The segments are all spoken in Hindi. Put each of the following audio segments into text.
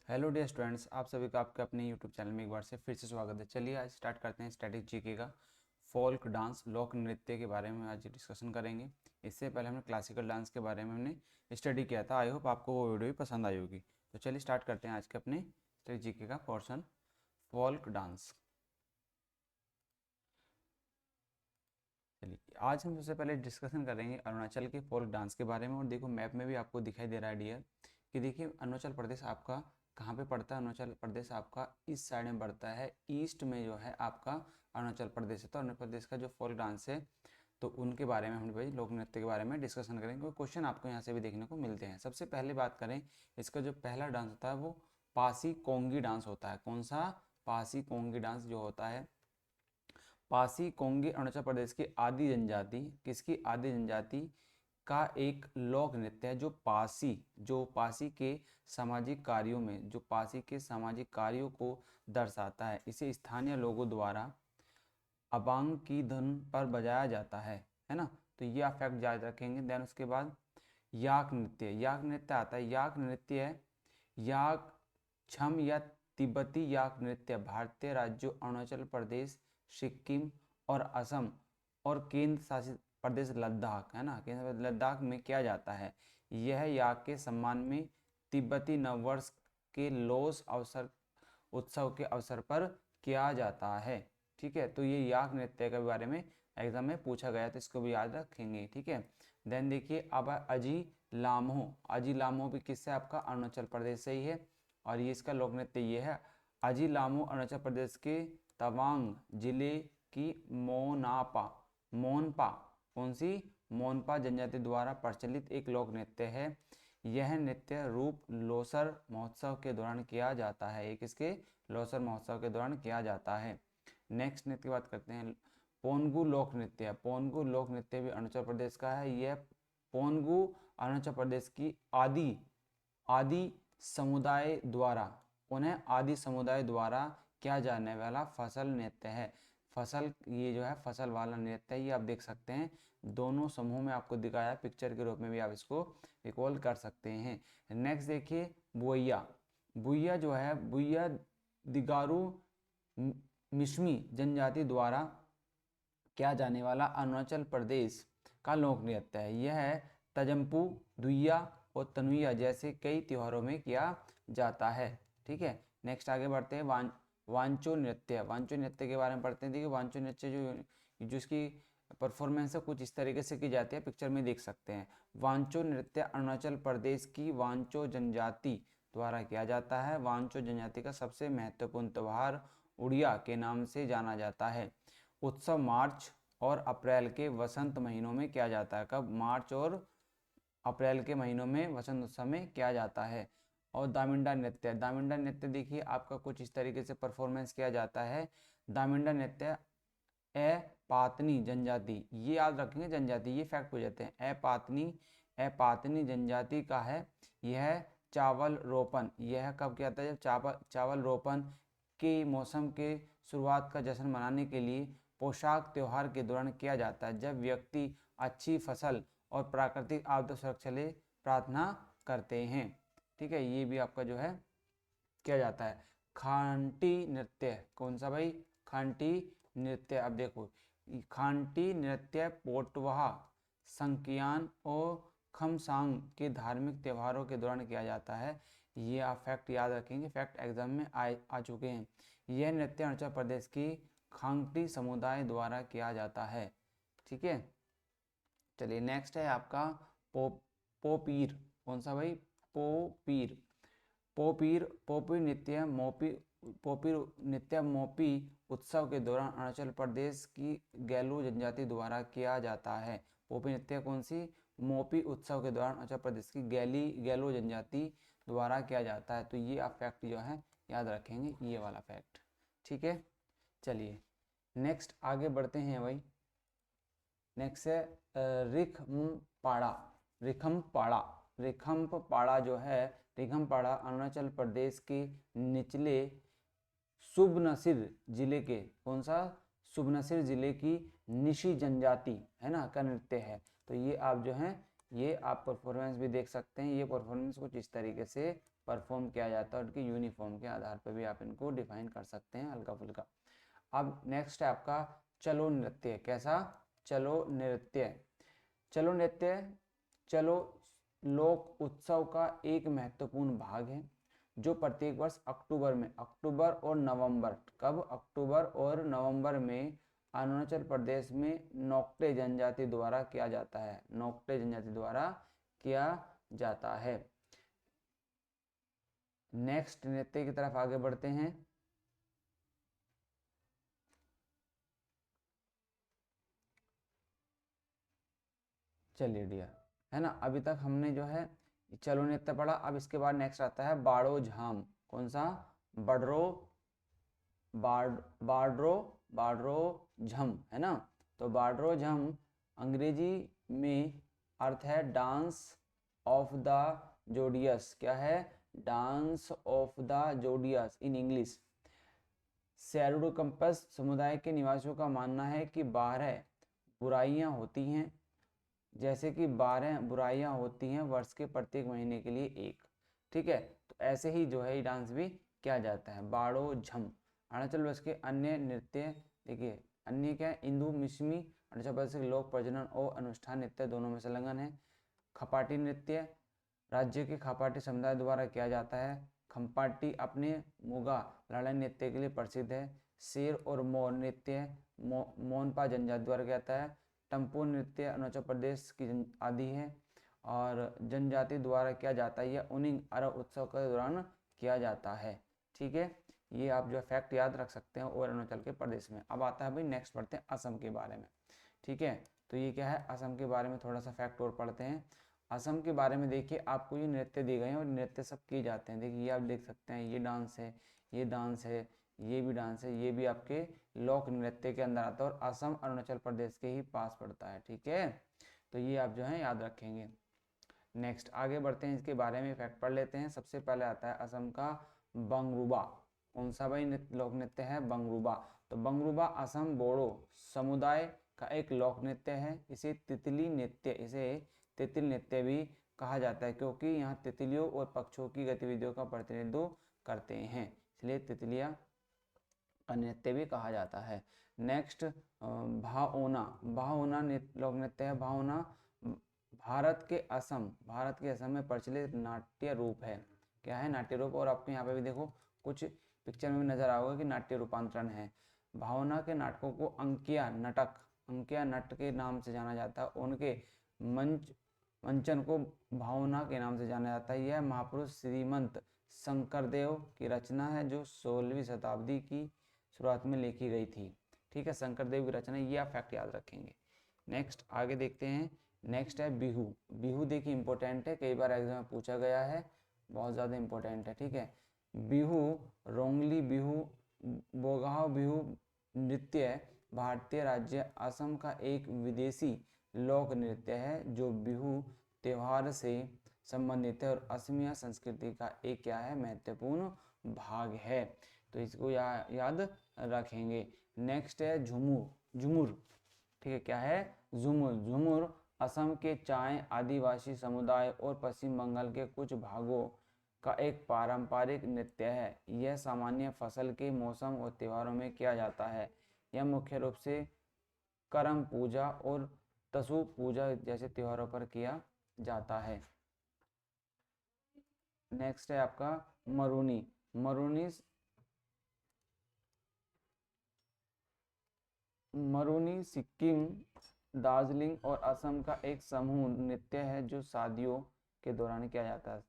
हेलो डियर स्टूडेंट्स, आप सभी का आपके अपने यूट्यूब चैनल में एक बार से फिर से स्वागत है। चलिए आज स्टार्ट करते हैं स्टैटिक जीके का। फोल्क डांस, लोक नृत्य के बारे में आज डिस्कशन करेंगे। इससे पहले हमने क्लासिकल डांस के बारे में हमने स्टडी किया था। आई होप आपको वो वीडियो भी पसंद आई होगी। तो चलिए स्टार्ट करते हैं आज के अपने स्टैटिक जीके का पोर्शन, फोल्क डांस। चलिए आज हम सबसे पहले डिस्कशन करेंगे अरुणाचल के फोल्क डांस के बारे में। और देखो मैप में भी आपको दिखाई दे रहा है डियर कि देखिए अरुणाचल प्रदेश आपका कहाँ पे पड़ता है। अरुणाचल प्रदेश आपका इस साइड में पड़ता है, ईस्ट में जो है आपका अरुणाचल प्रदेश है। तो अरुणाचल प्रदेश का जो फोल्क डांस है तो उनके बारे में हम भाई लोक नृत्य के बारे में डिस्कशन करेंगे। कोई क्वेश्चन आपको यहाँ से भी देखने को मिलते हैं। सबसे पहले बात करें, इसका जो पहला डांस होता है वो पासी कोंगी डांस होता है। कौन सा? पासी कोंगी डांस जो होता है। पासी कोंगी अरुणाचल प्रदेश की आदि जनजाति, किसकी आदि जनजाति का एक लोक नृत्य है जो पासी के सामाजिक कार्यों में, जो पासी के सामाजिक कार्यों को दर्शाता है। इसे स्थानीय लोगों द्वारा अबांग की धुन पर बजाया जाता है ना। तो ये आप फैक्ट याद रखेंगे। देन उसके बाद याक नृत्य, याक नृत्य आता है। याक नृत्य है याक छम या तिब्बती याक नृत्य भारतीय राज्यों अरुणाचल प्रदेश, सिक्किम और असम और केंद्र शासित प्रदेश लद्दाख, है ना, केंद्र शासित लद्दाख में किया जाता है। यह याक के सम्मान में तिब्बती नववर्ष के लोस अवसर उत्सव के अवसर पर किया जाता है। ठीक है, तो ये याक नृत्य के बारे में एग्जाम में पूछा गया, तो इसको भी याद रखेंगे। ठीक है, देन देखिए अब अजी लामो। अजी लामो भी किससे? आपका अरुणाचल प्रदेश से ही है। और ये इसका लोक नृत्य ये है। अजी लामो अरुणाचल प्रदेश के तवांग जिले की मोनपा, कौन सी? मोनपा जनजाति द्वारा प्रचलित एक लोक नृत्य है। यह नृत्य रूप लोसर महोत्सव के दौरान किया जाता है। ये किसके? लोसर महोत्सव के दौरान किया जाता है। नेक्स्ट नृत्य की बात करते हैं, पोनगु लोक नृत्य। पोनगु लोक नृत्य भी अरुणाचल प्रदेश का है। यह पोनगु अरुणाचल प्रदेश की आदि आदि समुदाय द्वारा, उन्हें आदि समुदाय द्वारा किया जाने वाला फसल नृत्य है। फसल, ये जो है फसल वाला नृत्य है। ये आप देख सकते हैं दोनों समूह में आपको दिखाया, पिक्चर के रूप में भी आप इसको रिकॉल कर सकते हैं। नेक्स्ट देखिए बुइया। बुइया जो है, बुइया दिगारू मिश्मी जनजाति द्वारा किया जाने वाला अरुणाचल प्रदेश का लोक नृत्य है। यह तजम्पू, दुइया और तनुइया जैसे कई त्योहारों में किया जाता है। ठीक है, नेक्स्ट आगे बढ़ते हैं। वांचो नृत्य। वांचो नृत्य के बारे में पढ़ते हैं। देखिए वांचो नृत्य जो इसकी परफॉर्मेंस है कुछ इस तरीके से की जाती है, पिक्चर में देख सकते हैं। वांचो नृत्य अरुणाचल प्रदेश की वांचो जनजाति द्वारा किया जाता है। वांचो जनजाति का सबसे महत्वपूर्ण त्यौहार उड़िया के नाम से जाना जाता है। उत्सव मार्च और अप्रैल के वसंत महीनों में किया जाता है। कब? मार्च और अप्रैल के महीनों में वसंत उत्सव में किया जाता है। और दामिंडा नृत्य। दामिंडा नृत्य देखिए आपका कुछ इस तरीके से परफॉर्मेंस किया जाता है। दामिंडा नृत्य पातनी जनजाति, ये याद रखेंगे जनजाति, ये फैक्ट हो जाते हैं। पातनी जनजाति का है। यह चावल रोपण, यह कब किया जाता है? जब चावल रोपण के मौसम के शुरुआत का जश्न मनाने के लिए पोशाक त्योहार के दौरान किया जाता है, जब व्यक्ति अच्छी फसल और प्राकृतिक आपदा सुरक्षा लिए प्रार्थना करते हैं। ठीक है, ये भी आपका जो है किया जाता है। खांटी नृत्य, कौन सा भाई? खांटी नृत्य। अब देखो खांटी नृत्य पोटवाहा, संक्यान और खमसांग के धार्मिक त्योहारों के दौरान किया जाता है। ये आप फैक्ट याद रखेंगे, फैक्ट एग्जाम में आ चुके हैं। यह नृत्य अरुणाचल प्रदेश की खांगटी समुदाय द्वारा किया जाता है। ठीक है, चलिए नेक्स्ट है आपका पोपीर। कौन सा भाई? पोपीर। पोपीर नृत्य मोपी उत्सव के दौरान अरुणाचल प्रदेश की गैलो जनजाति द्वारा किया जाता है। पोपी नृत्य कौन सी? मोपी उत्सव के दौरान अरुणाचल प्रदेश की गैलो जनजाति द्वारा किया जाता है। तो ये आप फैक्ट जो है याद रखेंगे, ये वाला फैक्ट। ठीक है, चलिए नेक्स्ट आगे बढ़ते हैं भाई। नेक्स्ट है रिखमपाड़ा जो है, रिखमपाड़ा अरुणाचल प्रदेश के निचले सुबनसिर जिले के, कौन सा? सुबनसिर जिले की निशी जनजाति, है ना, का नृत्य है। तो ये आप जो है ये आप परफॉर्मेंस भी देख सकते हैं। ये परफॉर्मेंस कुछ इस तरीके से परफॉर्म किया जाता है, उनकी यूनिफॉर्म के आधार पर भी आप इनको डिफाइन कर सकते हैं हल्का फुल्का। अब नेक्स्ट है आपका चलो नृत्य। कैसा? चलो नृत्य। चलो नृत्य चलो लोक उत्सव का एक महत्वपूर्ण भाग है जो प्रत्येक वर्ष अक्टूबर और नवंबर, कब? अक्टूबर और नवंबर में अरुणाचल प्रदेश में नोक्टे जनजाति द्वारा किया जाता है। नोक्टे जनजाति द्वारा किया जाता है। नेक्स्ट नृत्य की तरफ आगे बढ़ते हैं। चलिए डियर, है ना, अभी तक हमने जो है चलो नृत्य पढ़ा। अब इसके बाद नेक्स्ट आता है बाड़ो झाम। कौन सा? बडरो बाड्रो बाड्रो झम, है ना। तो बाड्रो झम अंग्रेजी में अर्थ है डांस ऑफ द जोडियस। क्या है? Dance of the zodiacs in English. सेरुडोकम्पस समुदाय के निवासियों का मानना है कि 12 बुराइयां होती हैं, जैसे कि 12 बुराइयां होती हैं वर्ष के प्रत्येक महीने के लिए एक। ठीक है, तो ऐसे ही जो है ये डांस भी किया जाता है, बाड़ो झम। अरुणाचल प्रदेश के अन्य नृत्य देखिए, अन्य क्या है? इंदु मिश्मी अरुणाचल प्रदेश के लोक प्रजनन और अनुष्ठान नृत्य दोनों में संलग्न है। खपाटी नृत्य राज्य के खपाटी समुदाय द्वारा किया जाता है। खम्पाटी अपने मुगा लड़ाई नृत्य के लिए प्रसिद्ध है। शेर और मोर नृत्य मोनपा जनजाति द्वारा किया जाता है। टम्पू नृत्य अरुणाचल प्रदेश की आदि है और जनजाति द्वारा किया जाता है। यह उनिंग अरब उत्सव के दौरान किया जाता है। ठीक है, ये आप जो फैक्ट याद रख सकते हैं और अरुणाचल के प्रदेश में। अब आता है भाई नेक्स्ट पढ़ते हैं असम के बारे में। ठीक है, तो ये क्या है? असम के बारे में थोड़ा सा फैक्ट और पढ़ते हैं। असम के बारे में देखिए, आपको ये नृत्य दिए गए हैं और नृत्य सब किए जाते हैं। देखिए ये आप देख सकते हैं, ये डांस है, ये डांस है, ये भी डांस है, ये भी आपके लोक नृत्य के अंदर आता है और असम अरुणाचल प्रदेश के ही पास पड़ता है। ठीक है, तो ये आप जो है याद रखेंगे। नेक्स्ट आगे बढ़ते हैं, इसके बारे में फैक्ट पढ़ लेते हैं। सबसे पहले आता है असम का बंगरुबा। कौन सा भाई लोक नृत्य है? बंगरुबा। तो बंगरुबा असम बोडो समुदाय का एक लोक नृत्य है। इसे तितली नृत्य भी कहा जाता है क्योंकि यहाँ तितलियों और पक्षियों की गतिविधियों का प्रतिनिधित्व करते हैं, इसलिए तितलियाँ का नृत्य भी कहा जाता है। नेक्स्ट भाओना। भाओना लोक नृत्य है। भाओना भारत के असम में प्रचलित नाट्य रूप है। क्या है? नाट्य रूप। और आपको यहाँ पे भी देखो कुछ पिक्चर में भी नजर आओगे कि नाट्य रूपांतरण है। भावना के नाटकों को अंकिया नट के नाम से जाना जाता है। उनके मंचन को भावना के नाम से जाना जाता है। यह महापुरुष श्रीमंत शंकरदेव की रचना है जो 16वीं शताब्दी की शुरुआत में लिखी गई थी। ठीक है, शंकरदेव की रचना, ये आप फैक्ट याद रखेंगे। नेक्स्ट आगे देखते हैं। नेक्स्ट है बिहू। बिहू देखिए इंपॉर्टेंट है, कई बार एग्जाम में पूछा गया है, बहुत ज़्यादा इंपॉर्टेंट है। ठीक है, बिहू रोंगली बिहू बोगाव बिहू नृत्य भारतीय राज्य असम का एक विदेशी लोक नृत्य है जो बिहू त्योहार से संबंधित है और असमिया संस्कृति का एक क्या है? महत्वपूर्ण भाग है। तो इसको याद रखेंगे। नेक्स्ट है झुमुर। ठीक है, क्या है? झुमुर असम के चाय आदिवासी समुदाय और पश्चिम बंगाल के कुछ भागों का एक पारंपरिक नृत्य है। यह सामान्य फसल के मौसम और त्योहारों में किया जाता है। यह मुख्य रूप से करम पूजा और तसु पूजा जैसे त्योहारों पर किया जाता है। नेक्स्ट है आपका मरूनी। मरूनी सिक्किम, दार्जिलिंग और असम का एक समूह नृत्य है जो शादियों के दौरान किया जाता है।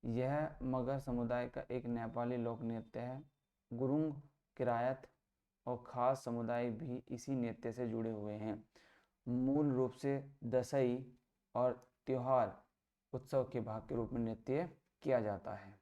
यह मगर समुदाय का एक नेपाली लोक नृत्य है। गुरुंग, किरायत और खास समुदाय भी इसी नृत्य से जुड़े हुए हैं। मूल रूप से दशई और त्योहार उत्सव के भाग के रूप में नृत्य किया जाता है।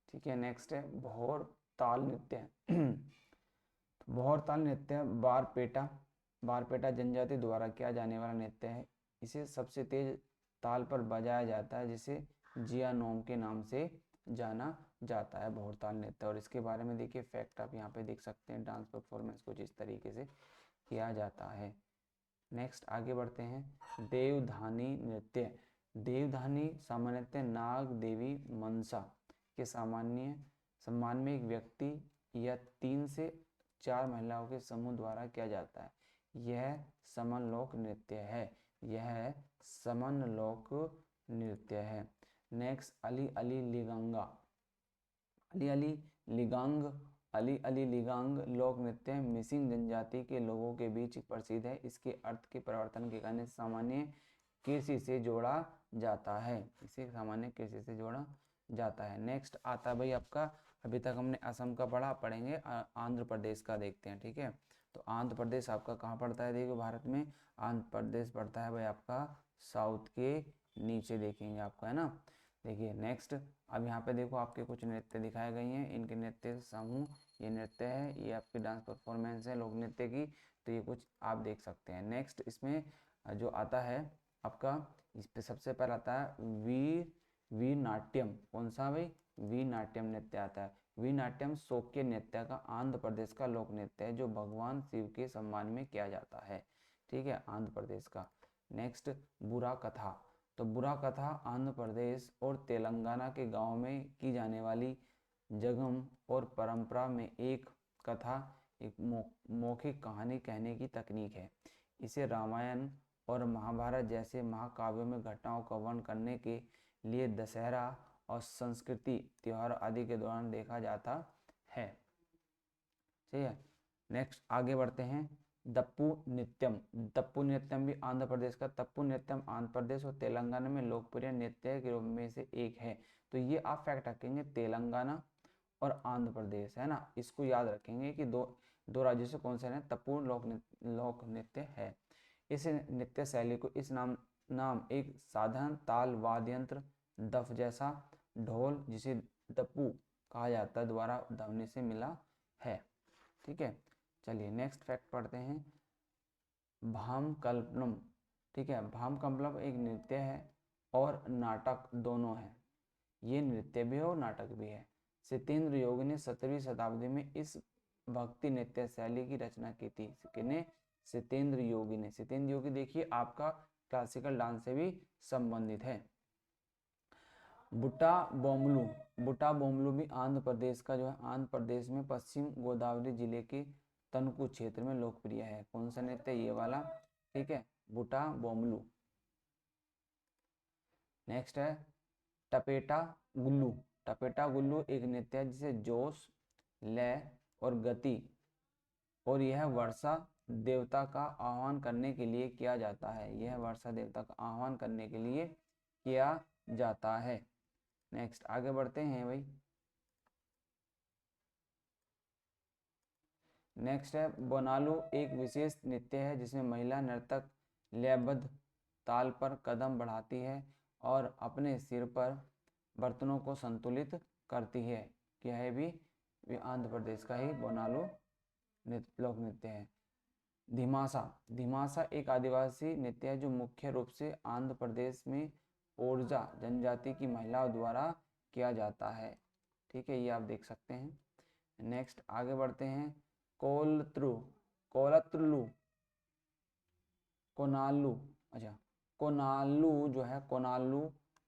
ठीक है, नेक्स्ट है भोर ताल नृत्य। भोर ताल नृत्य बारपेटा जनजाति द्वारा किया जाने वाला नृत्य है। इसे सबसे तेज ताल पर बजाया जाता है जिसे जियानोम के नाम से जाना जाता है भोर ताल नृत्य। और इसके बारे में देखिए फैक्ट आप यहाँ पे देख सकते हैं। डांस परफॉर्मेंस कुछ इस तरीके से किया जाता है। नेक्स्ट आगे बढ़ते हैं। देवधानी नृत्य। देवधानी सामान्यतः नाग देवी मनसा के सामान्य सम्मान में एक व्यक्ति या 3 से 4 महिलाओं के समूह द्वारा किया जाता है। यह समनलोक नृत्य है। यह समनलोक नृत्य है। नेक्स्ट, अली अली लिगांगा। अली अली लिगांग अली अली लिगांग लोक नृत्य मिसिंग जनजाति के लोगों के बीच प्रसिद्ध है। इसके अर्थ के परिवर्तन के कारण सामान्य कृषि से जोड़ा जाता है। इसे सामान्य कृषि से जोड़ा जाता है। नेक्स्ट आता है भाई आपका, अभी तक हमने असम का पढ़ा, पढ़ेंगे आंध्र प्रदेश का देखते हैं। ठीक है, तो आंध्र प्रदेश आपका कहाँ पड़ता है? देखो भारत में आंध्र प्रदेश पड़ता है भाई आपका साउथ के नीचे, देखेंगे आपका, है ना। देखिए नेक्स्ट, अब यहाँ पे देखो आपके कुछ नृत्य दिखाए गए हैं। इनके नृत्य समूह, ये नृत्य है, ये आपकी डांस परफॉर्मेंस है लोक नृत्य की, तो ये कुछ आप देख सकते हैं। नेक्स्ट इसमें जो आता है आपका, इस पे सबसे पहला आता है वी नाट्यम। कौन सा भाई? वी नाट्यम नृत्य आता है। वी नाट्यम शोक्य नृत्य का आंध्र प्रदेश का लोक नृत्य है जो भगवान शिव के सम्मान में किया जाता है। ठीक है, आंध्र प्रदेश का। नेक्स्ट, बुरा कथा। तो बुरा कथा आंध्र प्रदेश और तेलंगाना के गांव में की जाने वाली जगम और परंपरा में एक कथा, एक मौखिक कहानी कहने की तकनीक है। इसे रामायण और महाभारत जैसे महाकाव्यों में घटनाओं का वर्णन करने के लिए दशहरा और संस्कृति त्योहार आदि के दौरान देखा जाता है। ठीक है, नेक्स्ट आगे बढ़ते हैं। दप्पू नृत्यम। दप्पू नृत्यम भी आंध्र प्रदेश का। दप्पू नृत्यम आंध्र प्रदेश और तेलंगाना में लोकप्रिय नृत्य के रूप में से एक है। तो ये आप फैक्ट रखेंगे, तेलंगाना और आंध्र प्रदेश, है ना, इसको याद रखेंगे कि दो राज्यों से कौन सा है दप्पू लोक नृत्य है। इस नृत्य शैली को इस नाम एक साधारण ताल वाद्य यंत्र दफ जैसा ढोल जिसे दप्पू कहा जाता है द्वारा ध्वनि से मिला है। ठीक है, चलिए नेक्स्ट फैक्ट पढ़ते हैं। भामकल्पनम। ठीक है, भामकल्पनम एक नृत्य है और नाटक दोनों है। ये नृत्य भी है और नाटक भी है। सत्येंद्र योगी ने 17वीं शताब्दी में इस भक्ति नृत्य शैली की रचना की थी। किसने? सत्येंद्र योगी ने। सत्येंद्र योगी देखिए आपका क्लासिकल डांस से भी संबंधित है। बुट्टा बोमलू। बुट्टा बोमलू भी आंध्र प्रदेश का जो है, आंध्र प्रदेश में पश्चिम गोदावरी जिले के तनकू क्षेत्र में लोकप्रिय है। कौन सा नृत्य? ये वाला। ठीक है, बुट्टा बोमलू। नेक्स्ट है टपेटा गुल्लू। टपेटा गुल्लू एक नृत्य है जिसे जोश, लय और गति, और यह वर्षा देवता का आह्वान करने के लिए किया जाता है। यह वर्षा देवता का आह्वान करने के लिए किया जाता है। नेक्स्ट आगे बढ़ते हैं भाई। नेक्स्ट है बोनालू। एक विशेष नृत्य है जिसमें महिला नर्तक लयबद्ध ताल पर कदम बढ़ाती है और अपने सिर पर बर्तनों को संतुलित करती है। क्या है भी आंध्र प्रदेश का ही बोनालू लोक नृत्य है। धिमासा। धिमासा एक आदिवासी नृत्य है जो मुख्य रूप से आंध्र प्रदेश में ओरजा जनजाति की महिलाओं द्वारा किया जाता है। ठीक है, ये आप देख सकते हैं। नेक्स्ट आगे बढ़ते हैं। कोलत्रु। कोलत्रलू। कोनालू। अच्छा, कोनालू जो है,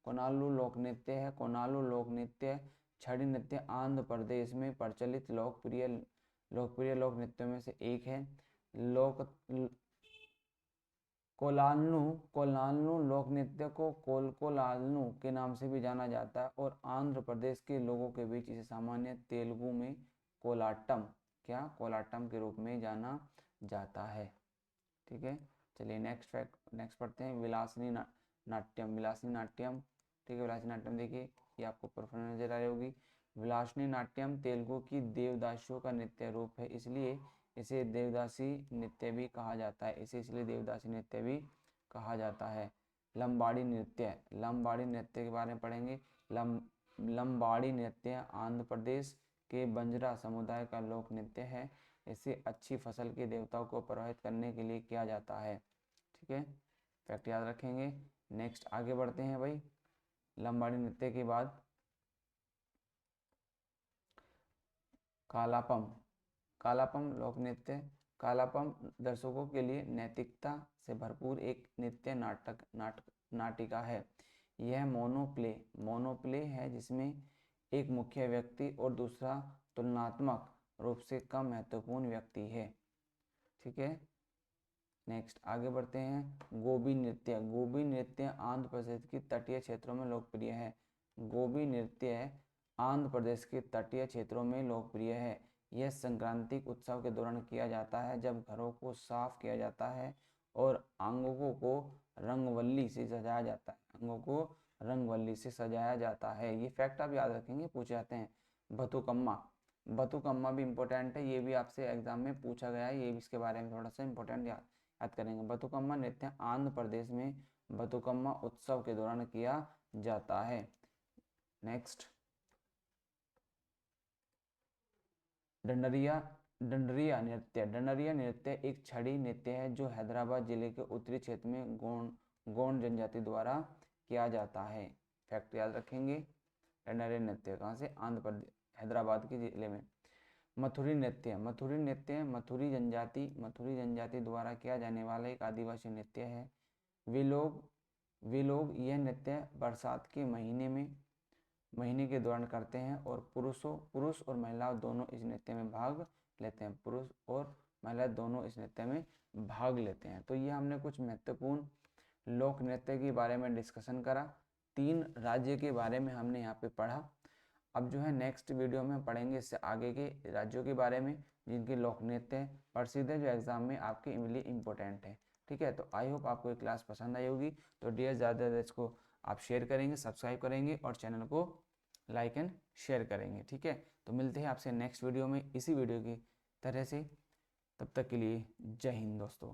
कोनालू लोक नृत्य है। कोनालू लोक नृत्य छड़ी नृत्य आंध्र प्रदेश में प्रचलित लोकप्रिय लोक नृत्यों में से एक है। कोलाल्लू लोक नृत्य को कोलकोलाल्लू के नाम से भी जाना जाता है और आंध्र प्रदेश के लोगों के बीच इसे सामान्य तेलुगु में कोलाटम के रूप में जाना जाता है। ठीक है, चलिए नेक्स्ट पढ़ते हैं। विलासिनी नाट्यम। ठीक है, विलासिनी नाट्यम देखिए, ये आपको परफॉर्मेंस नजर आ रही होगी। विलासिनी नाट्यम तेलुगु की देवदासियों का नृत्य रूप है, इसलिए इसे देवदासी नृत्य भी कहा जाता है। लंबाड़ी नृत्य के बारे में पढ़ेंगे। लंबाड़ी नृत्य आंध्र प्रदेश के बंजारा समुदाय का लोक नृत्य है। इसे अच्छी फसल के देवताओं को प्रभावित करने के लिए किया जाता है। ठीक है, फैक्ट याद रखेंगे। नेक्स्ट आगे बढ़ते हैं भाई। लंबाड़ी नृत्य के बाद कालापम लोक नृत्य। कालापम दर्शकों के लिए नैतिकता से भरपूर एक नृत्य नाटिका है। यह मोनोप्ले है जिसमें एक मुख्य व्यक्ति और दूसरा तुलनात्मक रूप से कम महत्वपूर्ण व्यक्ति है। ठीक है, नेक्स्ट आगे बढ़ते हैं। गोबी नृत्य आंध्र प्रदेश की तटीय क्षेत्रों में लोकप्रिय है। गोबी नृत्य आंध्र प्रदेश के तटीय क्षेत्रों में लोकप्रिय है। यह संक्रांतिक उत्सव के दौरान किया जाता है, जब घरों को साफ किया जाता है और आंगनों को रंगवल्ली से सजाया जाता है। ये फैक्ट आप याद रखेंगे, पूछे जाते हैं। बथुकम्मा भी इम्पोर्टेंट है, ये भी आपसे एग्जाम में पूछा गया है, ये भी इसके बारे में थोड़ा सा इम्पोर्टेंट याद करेंगे। बथुकम्मा नृत्य आंध्र प्रदेश में बथुकम्मा उत्सव के दौरान किया जाता है। नेक्स्ट, डंडरिया नृत्य एक छड़ी नृत्य है जो हैदराबाद जिले के उत्तरी क्षेत्र में गोंड जनजाति द्वारा किया जाता है। फैक्ट याद रखेंगे। डंडरिया नृत्य कहाँ से? आंध्र प्रदेश, हैदराबाद के जिले में। मथुरी नृत्य मथुरी जनजाति द्वारा किया जाने वाला एक आदिवासी नृत्य है। वे लोग यह नृत्य बरसात के महीने के दौरान करते हैं और पुरुष और महिला दोनों इस नृत्य में भाग लेते हैं। पुरुष और महिला दोनों इस नृत्य में भाग लेते हैं। तो ये हमने कुछ महत्वपूर्ण लोक नृत्य के बारे में डिस्कशन करा। 3 राज्य के बारे में हमने यहाँ पे पढ़ा। अब जो है नेक्स्ट वीडियो में पढ़ेंगे इससे आगे के राज्यों के बारे में जिनके लोक नृत्य प्रसिद्ध है, जो एग्जाम में आपके लिए इम्पोर्टेंट है। ठीक है, तो आई होप आपको ये क्लास पसंद आई होगी। तो डियर ज़्यादा इसको आप शेयर करेंगे, सब्सक्राइब करेंगे और चैनल को लाइक एंड शेयर करेंगे। ठीक है, तो मिलते हैं आपसे नेक्स्ट वीडियो में इसी वीडियो की तरह से। तब तक के लिए जय हिंद दोस्तों।